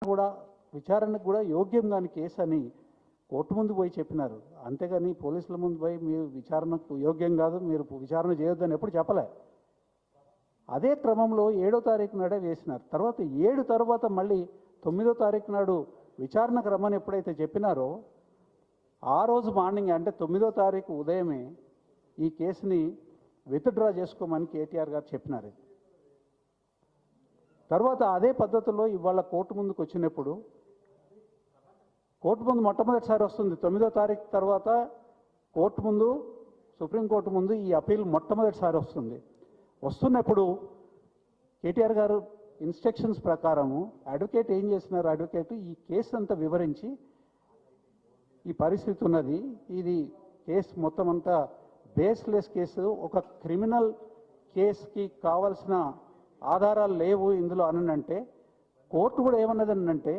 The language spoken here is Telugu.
కూడా విచారణకు కూడా యోగ్యం కాని కేసు అని కోర్టు ముందు పోయి చెప్పినారు. అంతేగాని పోలీసుల ముందు పోయి మీరు విచారణకు యోగ్యం కాదు, మీరు విచారణ చేయొద్దని ఎప్పుడు చెప్పలే. అదే క్రమంలో 7వ తారీఖు నాడే వేసినారు. తర్వాత 7 తర్వాత మళ్ళీ 9వ తారీఖు నాడు విచారణకు రమ్మని ఎప్పుడైతే చెప్పినారో ఆ రోజు మార్నింగ్ అంటే 9వ తారీఖు ఉదయమే ఈ కేసుని విత్డ్రా చేసుకోమని కేటీఆర్ గారు చెప్పినారు. తర్వాత అదే పద్ధతిలో ఇవాళ కోర్టు ముందుకు వచ్చినప్పుడు కోర్టు ముందు మొట్టమొదటిసారి వస్తుంది 9వ తారీఖు తర్వాత కోర్టు ముందు సుప్రీంకోర్టు ముందు ఈ అప్పీల్ మొట్టమొదటిసారి వస్తున్నప్పుడు కేటీఆర్ గారు ఇన్స్ట్రక్షన్స్ ప్రకారము అడ్వకేట్ ఏం చేస్తున్నారు, అడ్వకేట్ ఈ కేసు అంతా వివరించి ఈ పరిస్థితి ఉన్నది, ఇది కేసు మొత్తం అంతా బేస్లెస్ కేసు, ఒక క్రిమినల్ కేసుకి కావాల్సిన ఆధారాలు లేవు ఇందులో అనంటే కోర్టు కూడా ఏమన్నదనంటే